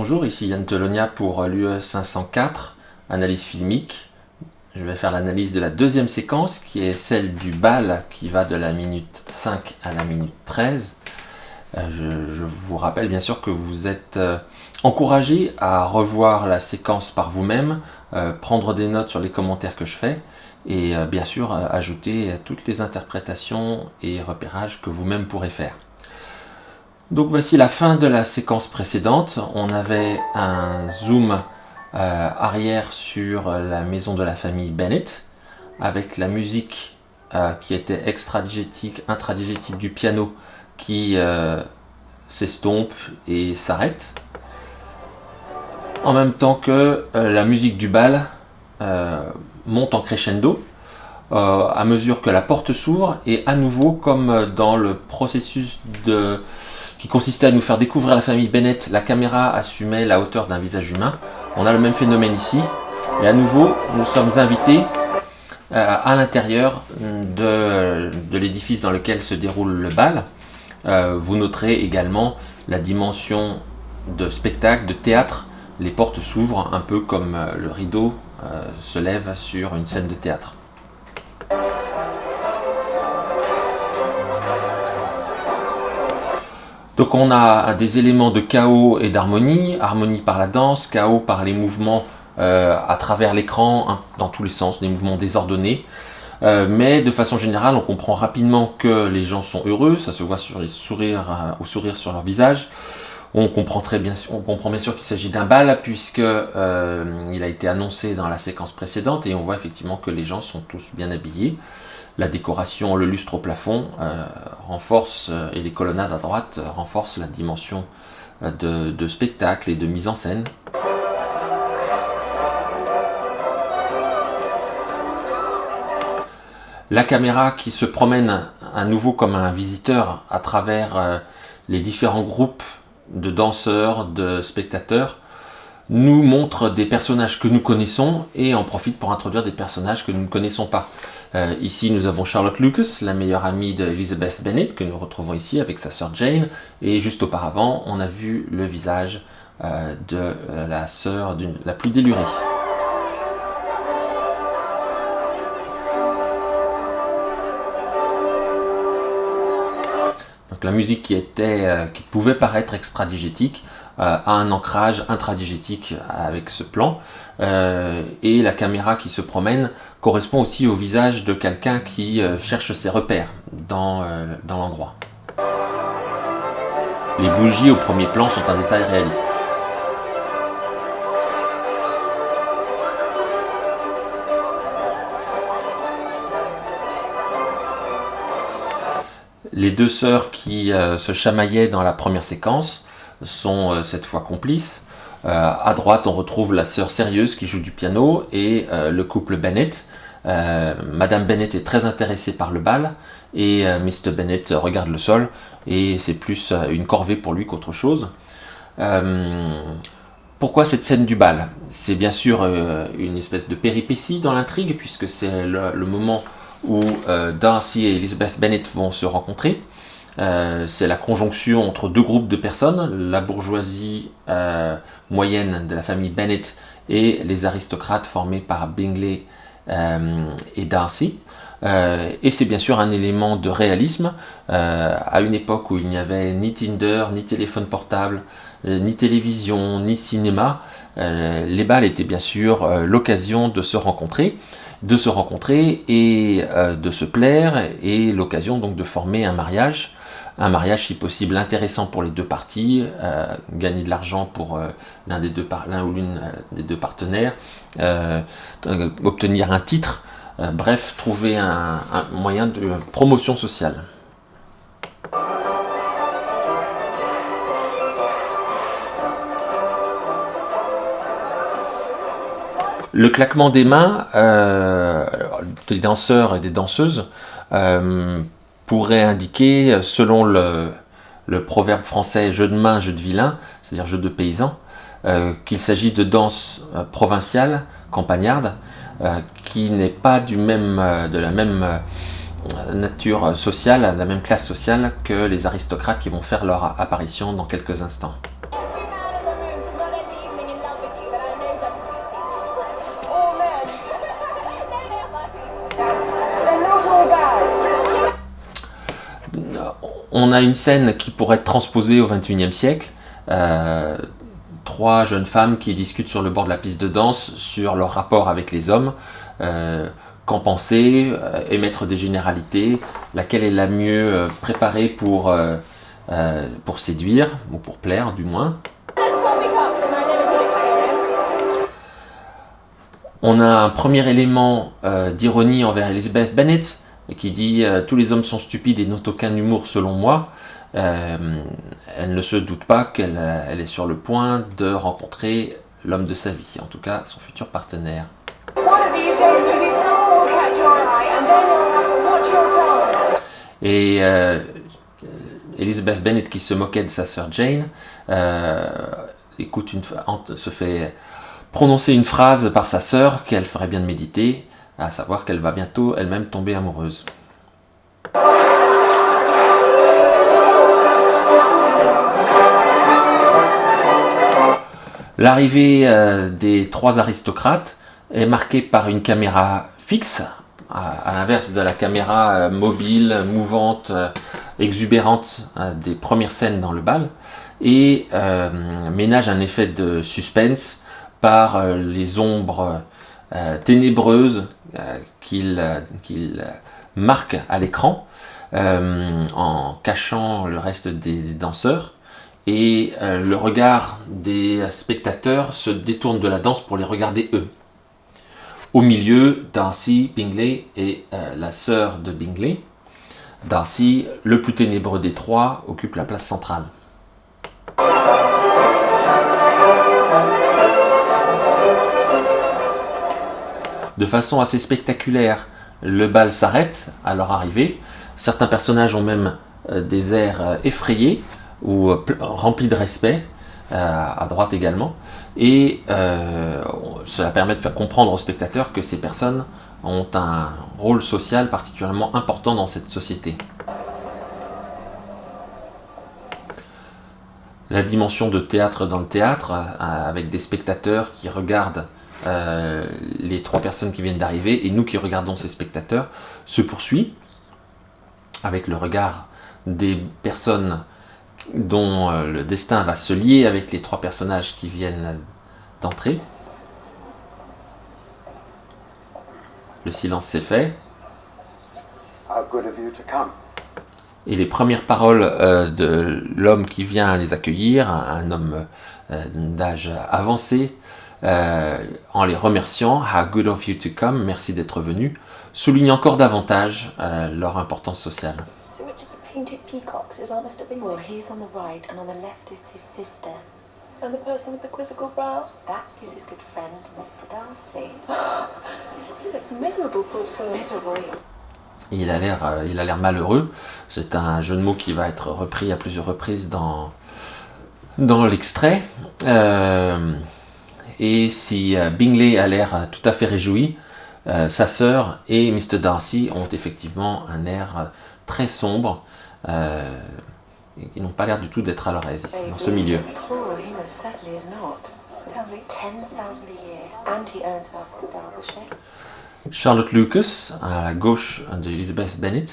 Bonjour, ici Yann Telonia pour l'UE 504, analyse filmique. Je vais faire l'analyse de la deuxième séquence qui est celle du bal qui va de la minute 5 à la minute 13. Je vous rappelle bien sûr que vous êtes encouragé à revoir la séquence par vous-même, prendre des notes sur les commentaires que je fais et bien sûr ajouter toutes les interprétations et repérages que vous-même pourrez faire. Donc voici la fin de la séquence précédente. On avait un zoom arrière sur la maison de la famille Bennett avec la musique qui était extradigétique, intradigétique du piano qui s'estompe et s'arrête. En même temps que la musique du bal monte en crescendo à mesure que la porte s'ouvre et à nouveau comme dans le processus qui consistait à nous faire découvrir la famille Bennett, la caméra assumait la hauteur d'un visage humain. On a le même phénomène ici. Et à nouveau, nous sommes invités à l'intérieur de l'édifice dans lequel se déroule le bal. Vous noterez également la dimension de spectacle, de théâtre. Les portes s'ouvrent un peu comme le rideau se lève sur une scène de théâtre. Donc on a des éléments de chaos et d'harmonie, harmonie par la danse, chaos par les mouvements à travers l'écran, dans tous les sens, des mouvements désordonnés. Mais de façon générale, on comprend rapidement que les gens sont heureux, ça se voit sur les sourires, au sourire sur leur visage. On comprend bien sûr qu'il s'agit d'un bal puisque il a été annoncé dans la séquence précédente et on voit effectivement que les gens sont tous bien habillés. La décoration, le lustre au plafond renforce, et les colonnades à droite renforcent la dimension de spectacle et de mise en scène. La caméra qui se promène à nouveau comme un visiteur à travers les différents groupes de danseurs, de spectateurs, nous montre des personnages que nous connaissons et en profite pour introduire des personnages que nous ne connaissons pas. Ici, nous avons Charlotte Lucas, la meilleure amie d'Elizabeth Bennet, que nous retrouvons ici avec sa sœur Jane. Et juste auparavant, on a vu le visage de la sœur la plus délurée. Donc la musique qui pouvait paraître extradigétique a un ancrage intradigétique avec ce plan et la caméra qui se promène correspond aussi au visage de quelqu'un qui cherche ses repères dans l'endroit. Les bougies au premier plan sont un détail réaliste. Les deux sœurs qui se chamaillaient dans la première séquence sont cette fois complices. À droite, on retrouve la sœur sérieuse qui joue du piano et le couple Bennett. Madame Bennett est très intéressée par le bal et Mr. Bennett regarde le sol et c'est plus une corvée pour lui qu'autre chose. Pourquoi cette scène du bal? C'est bien sûr une espèce de péripétie dans l'intrigue puisque c'est le moment où Darcy et Elizabeth Bennet vont se rencontrer. C'est la conjonction entre deux groupes de personnes, la bourgeoisie moyenne de la famille Bennet et les aristocrates formés par Bingley et Darcy. Et c'est bien sûr un élément de réalisme à une époque où il n'y avait ni Tinder, ni téléphone portable, ni télévision, ni cinéma. Les bals étaient bien sûr l'occasion de se rencontrer et de se plaire et l'occasion donc de former un mariage si possible intéressant pour les deux parties, gagner de l'argent pour l'un ou l'une des deux partenaires, obtenir un titre, bref, trouver un moyen de promotion sociale. Le claquement des mains des danseurs et des danseuses pourrait indiquer, selon le proverbe français « jeu de main, jeu de vilain », c'est-à-dire jeu de paysan, qu'il s'agit de danse provinciale, campagnarde, qui n'est pas de la même nature sociale, la même classe sociale que les aristocrates qui vont faire leur apparition dans quelques instants. On a une scène qui pourrait être transposée au XXIe siècle. 3 jeunes femmes qui discutent sur le bord de la piste de danse sur leur rapport avec les hommes. Qu'en penser, émettre des généralités, laquelle est la mieux préparée pour séduire, ou pour plaire du moins. On a un premier élément d'ironie envers Elizabeth Bennet, qui dit « Tous les hommes sont stupides et n'ont aucun humour selon moi ». Elle ne se doute pas qu'elle est sur le point de rencontrer l'homme de sa vie, en tout cas son futur partenaire. Et Elizabeth Bennet, qui se moquait de sa sœur Jane, se fait prononcer une phrase par sa sœur qu'elle ferait bien de méditer, à savoir qu'elle va bientôt elle-même tomber amoureuse. L'arrivée des 3 aristocrates est marquée par une caméra fixe, à l'inverse de la caméra mobile, mouvante, exubérante des premières scènes dans le bal, et ménage un effet de suspense par les ombres ténébreuses qu'il marque à l'écran, en cachant le reste des danseurs. Et le regard des spectateurs se détourne de la danse pour les regarder eux. Au milieu, Darcy, Bingley et la sœur de Bingley. Darcy, le plus ténébreux des 3, occupe la place centrale. De façon assez spectaculaire, le bal s'arrête à leur arrivée. Certains personnages ont même des airs effrayés ou remplis de respect, à droite également, et cela permet de faire comprendre aux spectateurs que ces personnes ont un rôle social particulièrement important dans cette société. La dimension de théâtre dans le théâtre, avec des spectateurs qui regardent les 3 personnes qui viennent d'arriver et nous qui regardons ces spectateurs, se poursuit avec le regard des personnes dont le destin va se lier avec les 3 personnages qui viennent d'entrer. Le silence s'est fait. Et les premières paroles de l'homme qui vient les accueillir, un homme d'âge avancé, en les remerciant, « How good of you to come », merci d'être venu, souligne encore davantage leur importance sociale. Painted peacocks is our Mr. Bingley. Well, he's on the right, and on the left is his sister. And the person with the quizzical brow? That is his good friend, Mr. Darcy. He looks miserable, poor soul. Miserable. Il a l'air malheureux. C'est un jeu de mots qui va être repris à plusieurs reprises dans l'extrait. Et si Bingley a l'air tout à fait réjoui, sa sœur et Mr. Darcy ont effectivement un air très sombre. Ils n'ont pas l'air du tout d'être à leur aise dans ce milieu. Charlotte Lucas, à la gauche d'Elizabeth Bennet,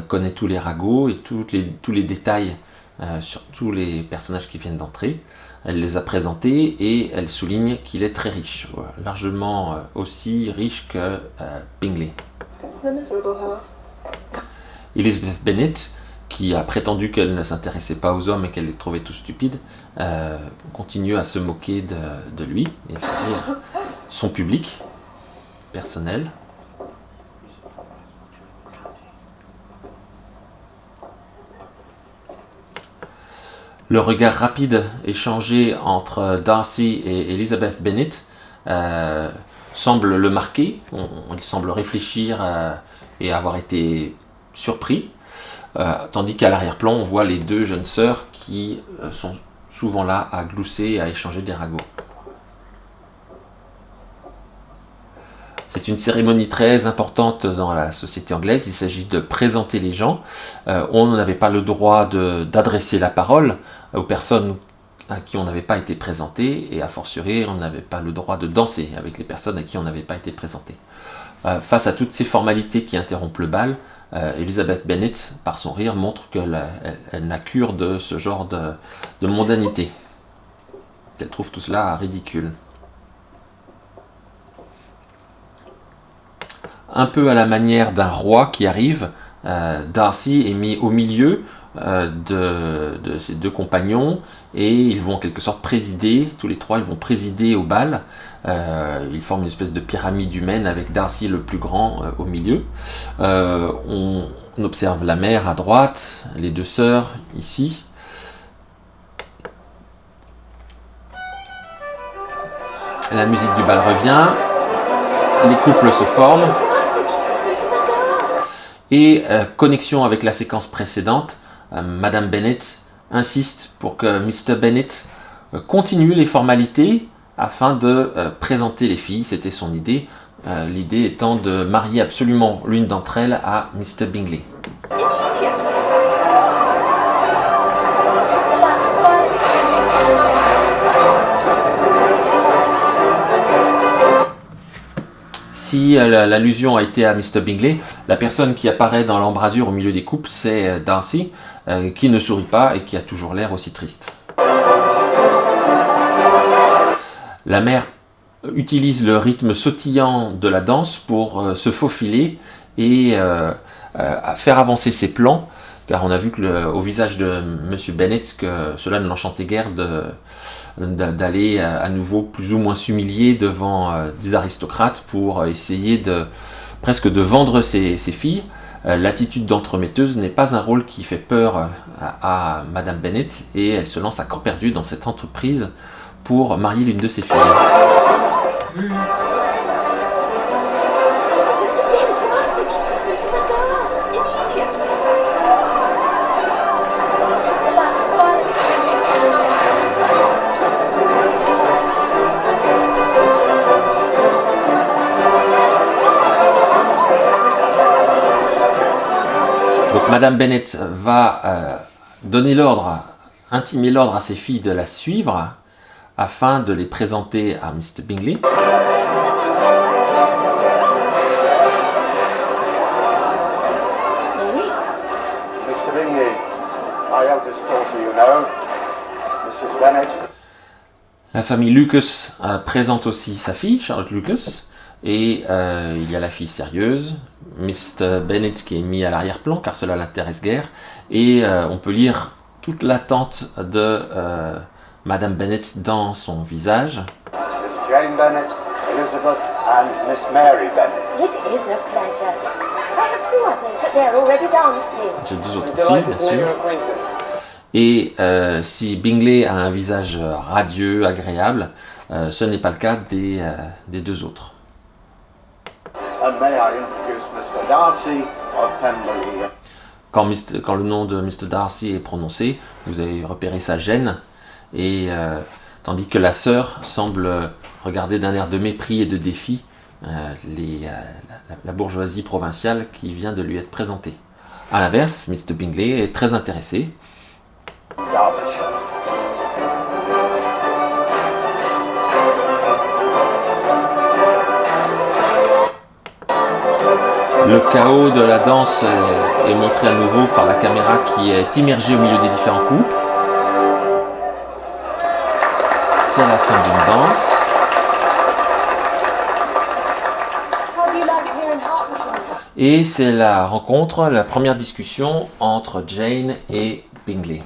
connaît tous les ragots et tous les détails sur tous les personnages qui viennent d'entrer. Elle les a présentés et elle souligne qu'il est très riche, largement aussi riche que Bingley. Elizabeth Bennet, qui a prétendu qu'elle ne s'intéressait pas aux hommes et qu'elle les trouvait tous stupides, continue à se moquer de lui et à faire rire son public personnel. Le regard rapide échangé entre Darcy et Elizabeth Bennet semble le marquer. Il semble réfléchir et avoir été surpris, tandis qu'à l'arrière-plan, on voit les 2 jeunes sœurs qui sont souvent là à glousser et à échanger des ragots. C'est une cérémonie très importante dans la société anglaise. Il s'agit de présenter les gens. On n'avait pas le droit d'adresser la parole aux personnes à qui on n'avait pas été présenté, et a fortiori, on n'avait pas le droit de danser avec les personnes à qui on n'avait pas été présenté. Face à toutes ces formalités qui interrompent le bal, Elizabeth Bennet, par son rire, montre qu'elle n'a cure de ce genre de mondanité. Qu'elle trouve tout cela ridicule. Un peu à la manière d'un roi qui arrive, Darcy est mis au milieu de ses deux compagnons et ils vont en quelque sorte présider, tous les trois ils vont présider au bal. Ils forment une espèce de pyramide humaine avec Darcy le plus grand au milieu. On observe la mère à droite, les deux sœurs ici. La musique du bal revient, les couples se forment. Et connexion avec la séquence précédente, Madame Bennet insiste pour que Mr. Bennet continue les formalités afin de présenter les filles. C'était son idée, l'idée étant de marier absolument l'une d'entre elles à Mr. Bingley. Si l'allusion a été à Mr. Bingley, la personne qui apparaît dans l'embrasure au milieu des couples, c'est Darcy, qui ne sourit pas et qui a toujours l'air aussi triste. La mère utilise le rythme sautillant de la danse pour se faufiler et faire avancer ses plans, car on a vu que au visage de M. Bennet que cela ne l'enchantait guère d'aller à nouveau plus ou moins s'humilier devant des aristocrates pour essayer presque de vendre ses filles. L'attitude d'entremetteuse n'est pas un rôle qui fait peur à Madame Bennet et elle se lance à corps perdu dans cette entreprise pour marier l'une de ses filles. Donc Madame Bennet va donner l'ordre, intimer l'ordre à ses filles de la suivre afin de les présenter à Mr. Bingley. Mr. Bingley, my eldest daughter, you know, Mrs. Bennet. La famille Lucas présente aussi sa fille, Charlotte Lucas, et il y a la fille sérieuse, Mr. Bennet qui est mis à l'arrière-plan car cela l'intéresse guère, et on peut lire toute l'attente de Madame Bennet dans son visage. Miss Jane Bennet, Elizabeth and Miss Mary Bennet. It is a pleasure. I have two others, but they're already dancing. J'ai deux autres filles, bien sûr. Et si Bingley a un visage radieux, agréable, ce n'est pas le cas des deux autres. And may I introduce Mr. Darcy of Pemberley. Quand le nom de Mr. Darcy est prononcé, vous avez repéré sa gêne, et tandis que la sœur semble regarder d'un air de mépris et de défi la bourgeoisie provinciale qui vient de lui être présentée. A l'inverse, Mr. Bingley est très intéressé. Le chaos de la danse est montré à nouveau par la caméra qui est immergée au milieu des différents couples. C'est la fin d'une danse. Et c'est la rencontre, la première discussion entre Jane et Bingley.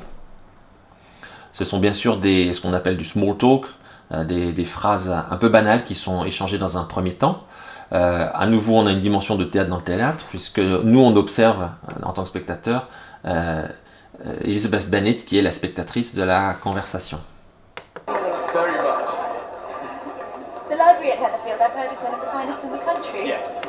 Ce sont bien sûr ce qu'on appelle du small talk, des phrases un peu banales qui sont échangées dans un premier temps. À nouveau, on a une dimension de théâtre dans le théâtre, puisque nous, on observe, en tant que spectateur, Elizabeth Bennet, qui est la spectatrice de la conversation. Very much. The library at Netherfield, I've heard, is one of the finest in the country. Yes.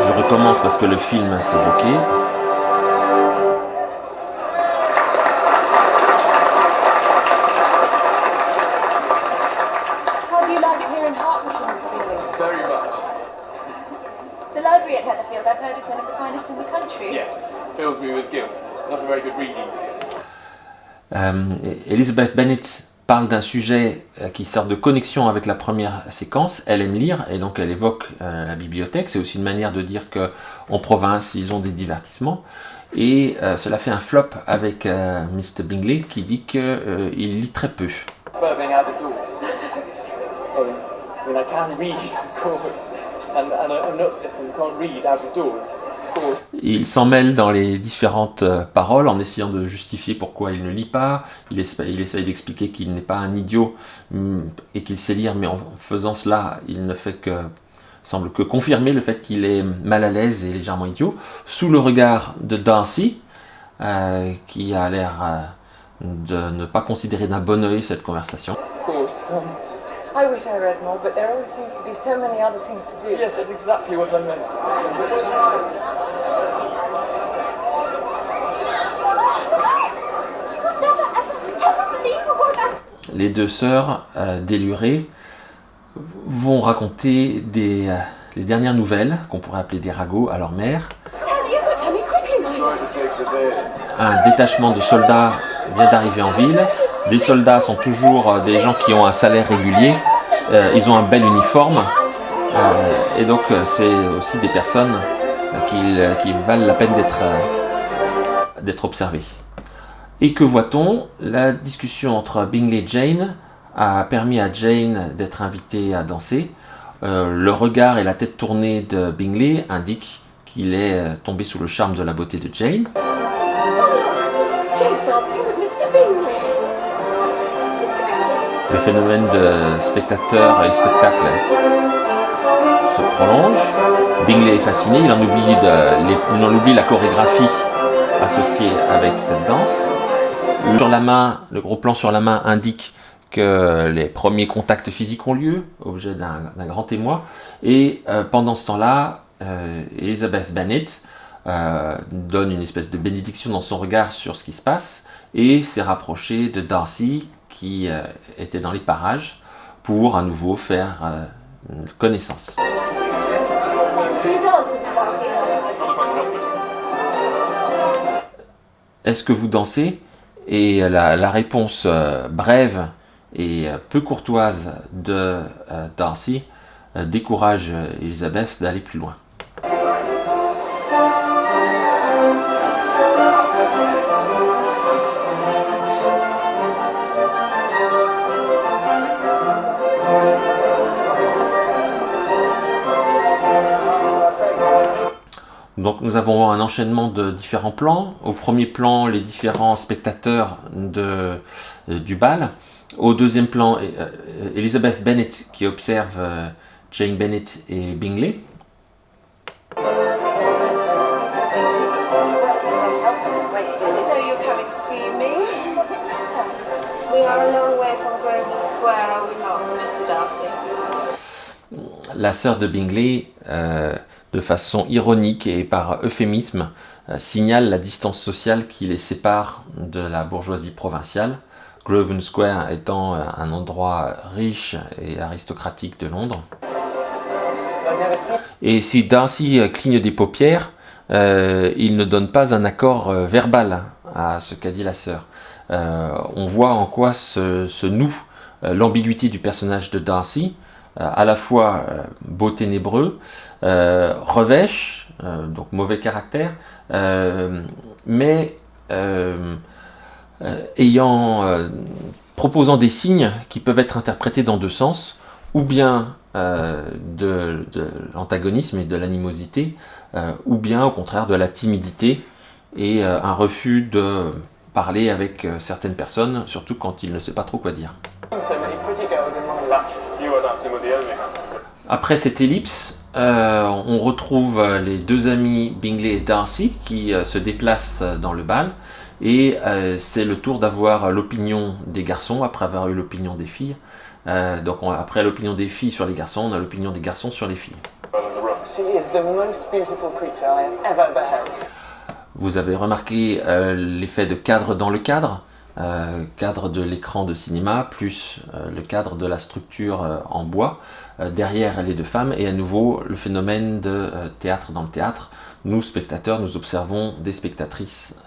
Je recommence parce que le film s'est bloqué. How do you like it here in Hertfordshire, Mr. Bingley? Very much. The library at Netherfield, I've heard, is one of the finest in the country. Yes. Fills me with guilt. Not a very good reading scene. Elizabeth Bennet parle d'un sujet qui sert de connexion avec la première séquence. Elle aime lire et donc elle évoque la bibliothèque. C'est aussi une manière de dire qu'en province, ils ont des divertissements. Et cela fait un flop avec Mr. Bingley qui dit qu'il lit très peu. Being out of doors. I mean, I can read, of course, and I'm not suggesting you can't read out of doors, of course. Il s'en mêle dans les différentes paroles en essayant de justifier pourquoi il ne lit pas. Il essaye d'expliquer qu'il n'est pas un idiot et qu'il sait lire, mais en faisant cela, il ne semble que confirmer le fait qu'il est mal à l'aise et légèrement idiot, sous le regard de Darcy, qui a l'air de ne pas considérer d'un bon œil cette conversation. Of course. I wish I read more, but there always seems to be so many other things to do. Yes, that's exactly what I meant. Les deux sœurs, délurées, vont raconter les dernières nouvelles, qu'on pourrait appeler des ragots, à leur mère. Un détachement de soldats vient d'arriver en ville. Des soldats sont toujours des gens qui ont un salaire régulier. Ils ont un bel uniforme. Et donc, c'est aussi des personnes qui valent la peine d'être observées. Et que voit-on? La discussion entre Bingley et Jane a permis à Jane d'être invitée à danser. Le regard et la tête tournée de Bingley indiquent qu'il est tombé sous le charme de la beauté de Jane. Jane's dancing with Mr. Bingley. Le phénomène de spectateur et spectacle se prolonge. Bingley est fasciné, il en oublie la chorégraphie associée avec cette danse. Le gros plan sur la main indique que les premiers contacts physiques ont lieu, objet d'un grand émoi. Et pendant ce temps-là, Elizabeth Bennet donne une espèce de bénédiction dans son regard sur ce qui se passe et s'est rapprochée de Darcy qui était dans les parages pour à nouveau faire connaissance. You dance, Mr. Darcy. Est-ce que vous dansez? Et la réponse brève et peu courtoise de Darcy décourage Elizabeth d'aller plus loin. Donc nous avons un enchaînement de différents plans. Au premier plan, les différents spectateurs du bal. Au deuxième plan, Elizabeth Bennet qui observe Jane Bennet et Bingley. Didn't know you were coming to see me. What's the matter? We are a long way from Grosvenor Square, are we not, Mr. Darcy? La sœur de Bingley, de façon ironique et par euphémisme, signale la distance sociale qui les sépare de la bourgeoisie provinciale, Grosvenor Square étant un endroit riche et aristocratique de Londres. Et si Darcy cligne des paupières, il ne donne pas un accord verbal à ce qu'a dit la sœur. On voit en quoi se noue l'ambiguïté du personnage de Darcy, à la fois beau ténébreux, revêche, donc mauvais caractère, mais proposant des signes qui peuvent être interprétés dans deux sens, ou bien de l'antagonisme et de l'animosité, ou bien au contraire de la timidité et un refus de parler avec certaines personnes, surtout quand il ne sait pas trop quoi dire. Après cette ellipse, on retrouve les deux amis Bingley et Darcy qui se déplacent dans le bal et c'est le tour d'avoir l'opinion des garçons après avoir eu l'opinion des filles. Donc après l'opinion des filles sur les garçons, on a l'opinion des garçons sur les filles. She is the most beautiful creature I have ever beheld. Vous avez remarqué l'effet de cadre dans le cadre, cadre de l'écran de cinéma, plus le cadre de la structure en bois, derrière les deux femmes, et à nouveau le phénomène de théâtre dans le théâtre. Nous, spectateurs, nous observons des spectatrices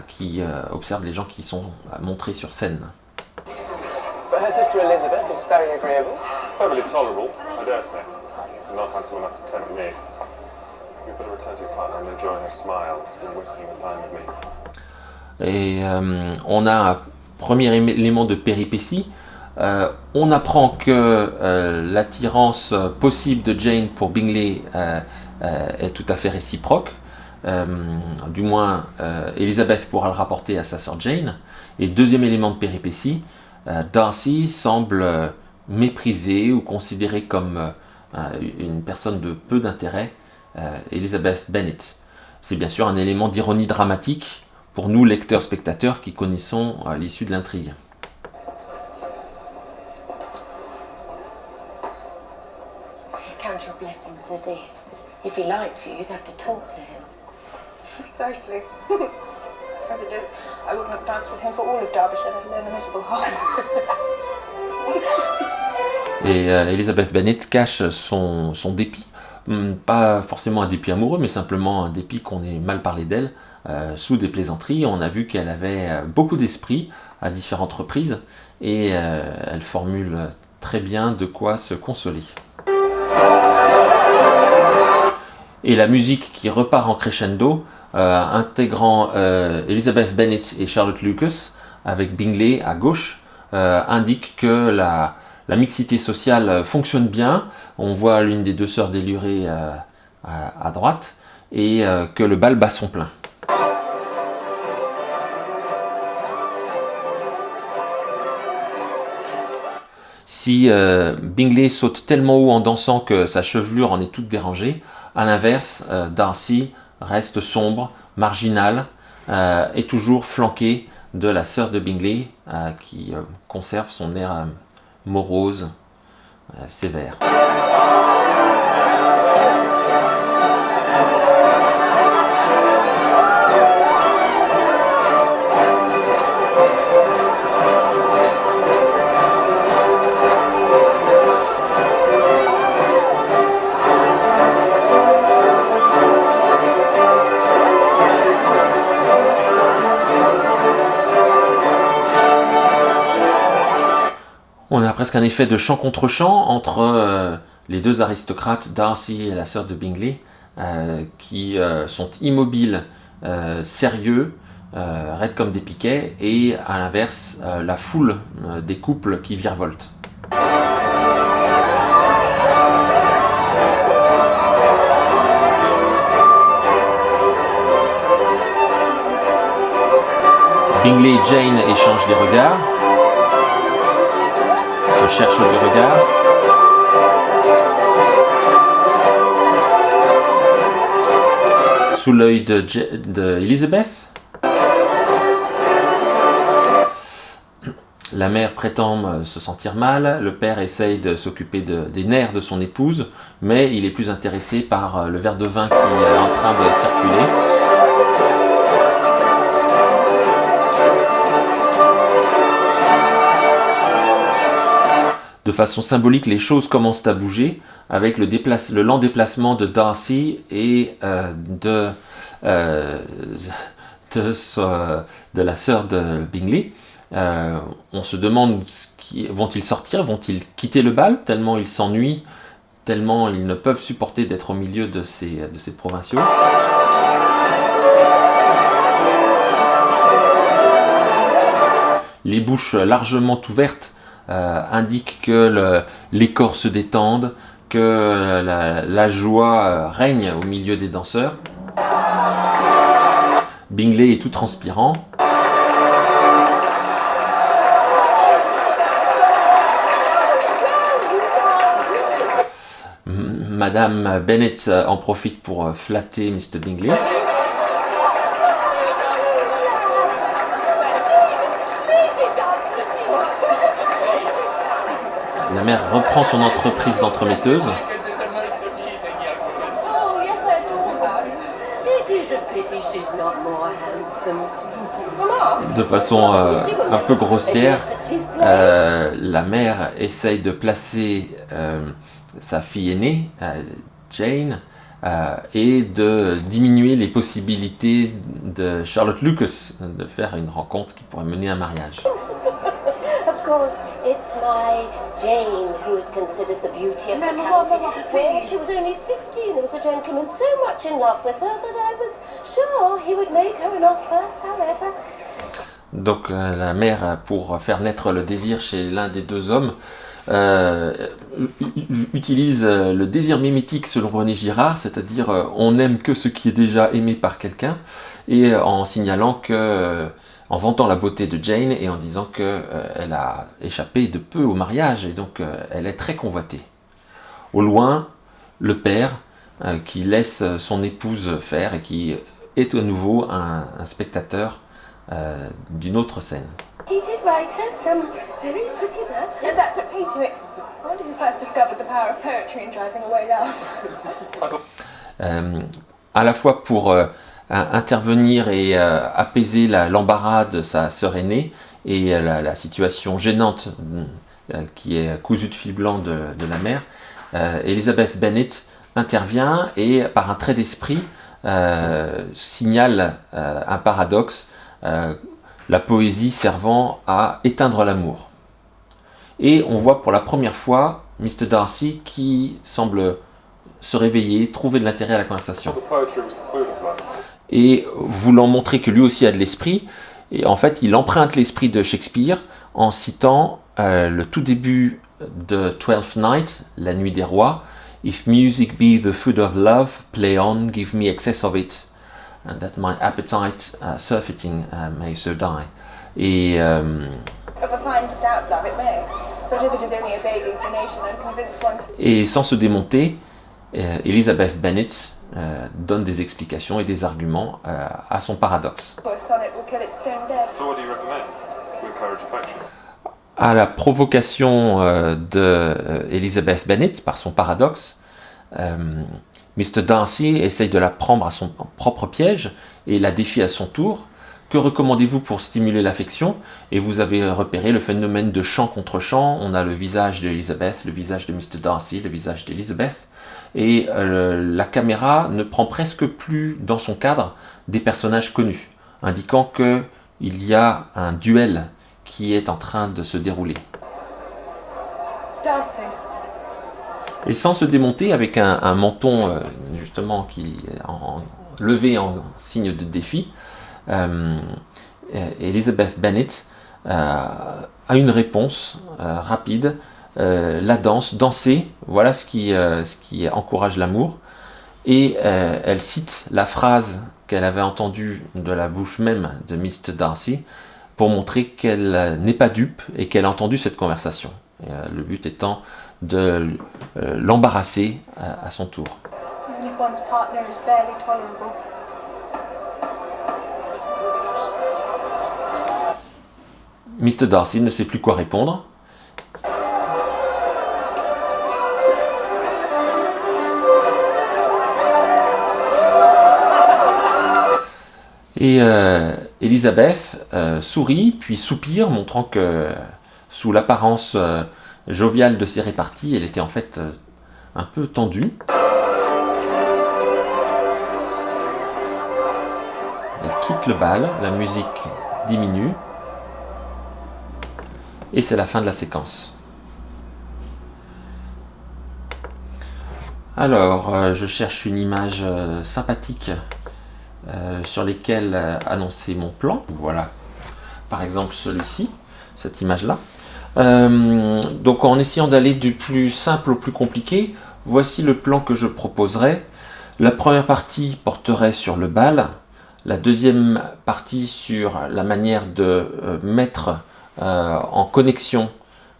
qui observe les gens qui sont montrés sur scène. But her sister Elizabeth is very agreeable. Perfectly tolerable, I dare say. Not handsome enough to tempt me. You better return to your partner and enjoy her smiles. You're wasting your time with me. Et on a un premier élément de péripétie. On apprend que l'attirance possible de Jane pour Bingley est tout à fait réciproque. Du moins, Elizabeth pourra le rapporter à sa sœur Jane. Et deuxième élément de péripétie, Darcy semble mépriser ou considérer comme une personne de peu d'intérêt Elizabeth Bennet. C'est bien sûr un élément d'ironie dramatique pour nous, lecteurs, spectateurs, qui connaissons l'issue de l'intrigue. Count your blessings, Lizzie. If he liked you, you'd have to talk to him. Precisely. As it is, I wouldn't have danced with him for all of Derbyshire, let alone the miserable half. Et Elizabeth Bennet cache son dépit. Pas forcément un dépit amoureux, mais simplement un dépit qu'on ait mal parlé d'elle, sous des plaisanteries. On a vu qu'elle avait beaucoup d'esprit à différentes reprises, et elle formule très bien de quoi se consoler. Et la musique qui repart en crescendo, intégrant Elizabeth Bennet et Charlotte Lucas, avec Bingley à gauche, indique que la mixité sociale fonctionne bien. On voit l'une des deux sœurs délurées à droite, et que le bal bat son plein. Si Bingley saute tellement haut en dansant que sa chevelure en est toute dérangée, à l'inverse, Darcy reste sombre, marginal, et toujours flanqué de la sœur de Bingley, qui conserve son air morose, sévère. On a presque un effet de chant contre chant entre les deux aristocrates, Darcy et la sœur de Bingley, qui sont immobiles, sérieux, raides comme des piquets, et à l'inverse, la foule des couples qui virevoltent. Bingley et Jane échangent des regards, se cherchent du regard. Sous l'œil de Elizabeth, la mère prétend se sentir mal, le père essaye de s'occuper des nerfs de son épouse, mais il est plus intéressé par le verre de vin qui est en train de circuler. De façon symbolique, les choses commencent à bouger avec le lent déplacement de Darcy et de la sœur de Bingley. On se demande, vont-ils sortir, vont-ils quitter le bal, tellement ils s'ennuient, tellement ils ne peuvent supporter d'être au milieu de ces provinciaux. Les bouches largement ouvertes indique que les corps se détendent, que la joie règne au milieu des danseurs. Bingley est tout transpirant. Madame Bennet en profite pour flatter Mr. Bingley. La mère reprend son entreprise d'entremetteuse. Oh, yes, I adore her. It is a pity she's not more handsome. De façon un peu grossière, la mère essaye de placer sa fille aînée, Jane, et de diminuer les possibilités de Charlotte Lucas de faire une rencontre qui pourrait mener à un mariage. Of course, it's my Jane who is considered the beauty of the county. When she was only 15, there was a gentleman so much in love with her that I was sure he would make her an offer, however. Donc la mère, pour faire naître le désir chez l'un des deux hommes, utilise le désir mimétique selon René Girard, c'est-à-dire on n'aime que ce qui est déjà aimé par quelqu'un, et en signalant que, en vantant la beauté de Jane et en disant qu'elle a échappé de peu au mariage et donc elle est très convoitée. Au loin, le père qui laisse son épouse faire et qui est à nouveau un spectateur d'une autre scène. He did write her some very pretty verses. Does that put Peter to it? I wonder who first discovered the power of poetry in driving away love. À la fois pour intervenir et apaiser l'embarras de sa sœur aînée et la situation gênante qui est cousue de fil blanc de la mère, Elizabeth Bennet intervient et par un trait d'esprit signale un paradoxe, la poésie servant à éteindre l'amour. Et on voit pour la première fois Mr. Darcy qui semble se réveiller, trouver de l'intérêt à la conversation. Et voulant montrer que lui aussi a de l'esprit, et en fait il emprunte l'esprit de Shakespeare en citant le tout début de Twelfth Night, La Nuit des Rois. If music be the food of love, play on, give me excess of it, and that my appetite surfeiting may so die. Et Of a fine stout love it may, but if it is only a vague inclination, I'm convinced one. Et sans se démonter, Elizabeth Bennet donne des explications et des arguments à son paradoxe. For a sonnet will kill its stone dead. So what do you recommend? To encourage affection. À la provocation de Elizabeth Bennet par son paradoxe, Mr. Darcy essaye de la prendre à son propre piège et la défie à son tour. Que recommandez-vous pour stimuler l'affection? Et vous avez repéré le phénomène de champ contre champ. On a le visage d'Elizabeth, le visage de Mr. Darcy, le visage d'Elizabeth. Et la caméra ne prend presque plus dans son cadre des personnages connus, indiquant qu'il y a un duel qui est en train de se dérouler. Dancing. Et sans se démonter, avec un menton justement qui est levé en signe de défi, Elizabeth Bennet a une réponse rapide. La danse, danser, voilà ce qui encourage l'amour. Et elle cite la phrase qu'elle avait entendue de la bouche même de Mr. Darcy pour montrer qu'elle n'est pas dupe et qu'elle a entendu cette conversation. Et, le but étant de l'embarrasser à son tour. Even if one's partner is barely tolerable. Mr. Darcy ne sait plus quoi répondre. Et Elizabeth sourit, puis soupire, montrant que sous l'apparence joviale de ses réparties, elle était en fait un peu tendue. Elle quitte le bal, la musique diminue, et c'est la fin de la séquence. Alors, je cherche une image sympathique sur lesquelles annoncer mon plan. Voilà, par exemple celui-ci, cette image-là. Donc en essayant d'aller du plus simple au plus compliqué, voici le plan que je proposerais. La première partie porterait sur le bal, la deuxième partie sur la manière de mettre en connexion,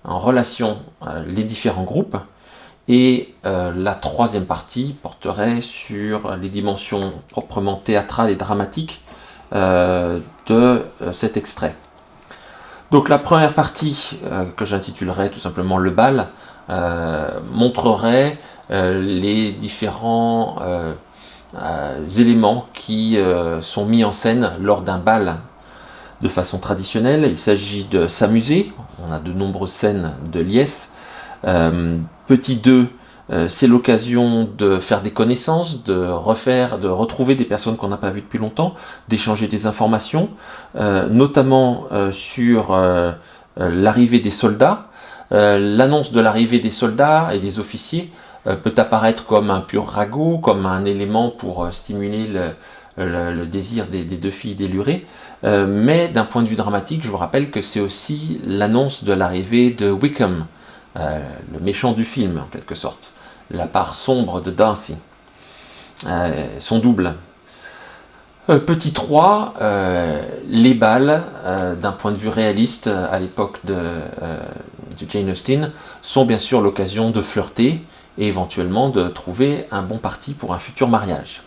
en relation les différents groupes, et la troisième partie porterait sur les dimensions proprement théâtrales et dramatiques de cet extrait. Donc la première partie, que j'intitulerai tout simplement le bal, montrerait les différents éléments qui sont mis en scène lors d'un bal de façon traditionnelle. Il s'agit de s'amuser, on a de nombreuses scènes de liesse. Petit 2, c'est l'occasion de faire des connaissances, de retrouver des personnes qu'on n'a pas vues depuis longtemps, d'échanger des informations, notamment sur l'arrivée des soldats. L'annonce de l'arrivée des soldats et des officiers peut apparaître comme un pur ragot, comme un élément pour stimuler le désir des deux filles délurées, mais d'un point de vue dramatique, je vous rappelle que c'est aussi l'annonce de l'arrivée de Wickham, le méchant du film en quelque sorte, la part sombre de Darcy, son double. Petit 3, les balles, d'un point de vue réaliste à l'époque de Jane Austen, sont bien sûr l'occasion de flirter et éventuellement de trouver un bon parti pour un futur mariage.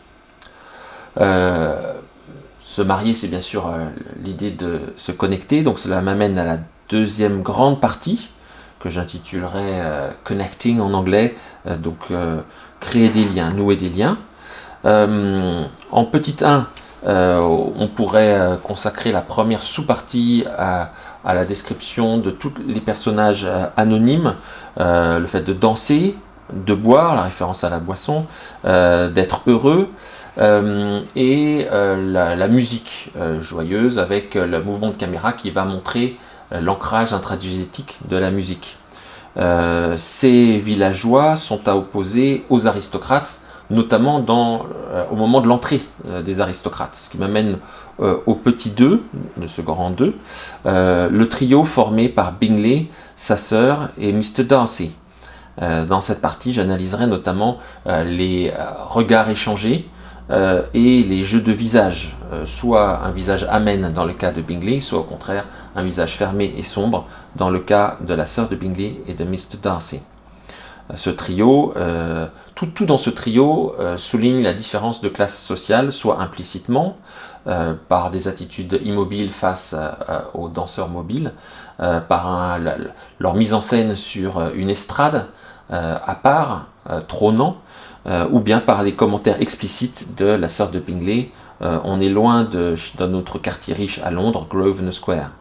Se marier, c'est bien sûr l'idée de se connecter, donc cela m'amène à la deuxième grande partie, que j'intitulerai Connecting en anglais, donc créer des liens, nouer des liens. En petit 1, on pourrait consacrer la première sous-partie à la description de tous les personnages anonymes, le fait de danser, de boire, la référence à la boisson, d'être heureux, et la musique joyeuse avec le mouvement de caméra qui va montrer l'ancrage intradigétique de la musique. Ces villageois sont à opposer aux aristocrates, notamment au moment de l'entrée des aristocrates, ce qui m'amène au petit 2, de ce grand 2, le trio formé par Bingley, sa sœur et Mr. Darcy. Dans cette partie, j'analyserai notamment les regards échangés et les jeux de visage, soit un visage amène dans le cas de Bingley, soit au contraire un visage fermé et sombre dans le cas de la sœur de Bingley et de Mr. Darcy. Ce trio, tout dans ce trio souligne la différence de classe sociale, soit implicitement, par des attitudes immobiles face aux danseurs mobiles, par leur mise en scène sur une estrade à part, trônant, ou bien par les commentaires explicites de la sœur de Bingley. On est loin d'un autre quartier riche à Londres, Grosvenor Square.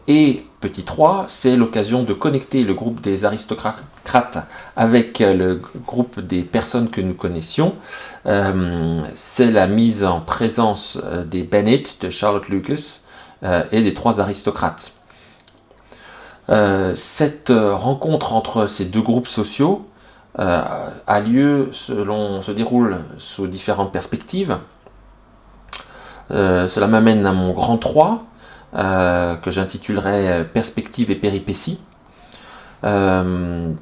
Et petit 3, c'est l'occasion de connecter le groupe des aristocrates avec le groupe des personnes que nous connaissions. C'est la mise en présence des Bennet, de Charlotte Lucas, et des 3 aristocrates. Cette rencontre entre ces deux groupes sociaux se déroule sous différentes perspectives. Cela m'amène à mon grand 3, que j'intitulerai Perspective et péripéties. Dans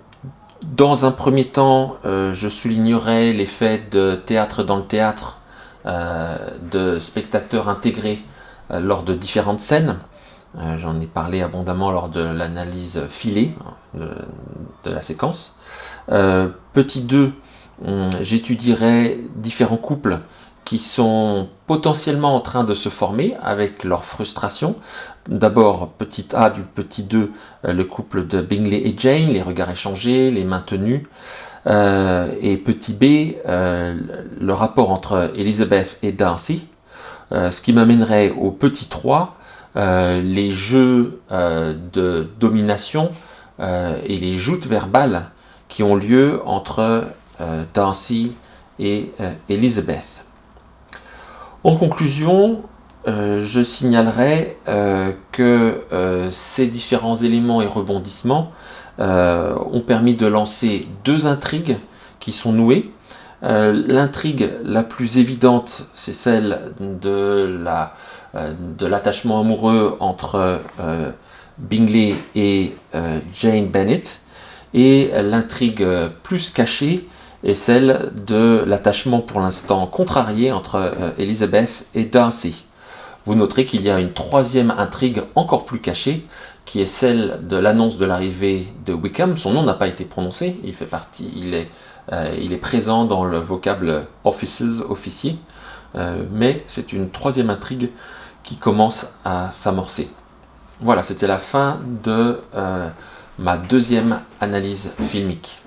un premier temps, je soulignerai l'effet de théâtre dans le théâtre, de spectateurs intégrés lors de différentes scènes. J'en ai parlé abondamment lors de l'analyse filée de la séquence. Petit 2, j'étudierai différents couples qui sont potentiellement en train de se former avec leur frustration. D'abord, petit A du petit 2, le couple de Bingley et Jane, les regards échangés, les mains tenues. Et petit B, le rapport entre Elizabeth et Darcy. Ce qui m'amènerait au petit 3, les jeux de domination et les joutes verbales qui ont lieu entre Darcy et Elizabeth. En conclusion, je signalerai que ces différents éléments et rebondissements ont permis de lancer 2 intrigues qui sont nouées. L'intrigue la plus évidente, c'est celle de l'attachement amoureux entre Bingley et Jane Bennet, et l'intrigue plus cachée est celle de l'attachement pour l'instant contrarié entre Elizabeth et Darcy. Vous noterez qu'il y a une 3e intrigue encore plus cachée, qui est celle de l'annonce de l'arrivée de Wickham. Son nom n'a pas été prononcé, il est présent dans le vocable officers, officier, mais c'est une 3e intrigue qui commence à s'amorcer. Voilà, c'était la fin de ma 2e analyse filmique.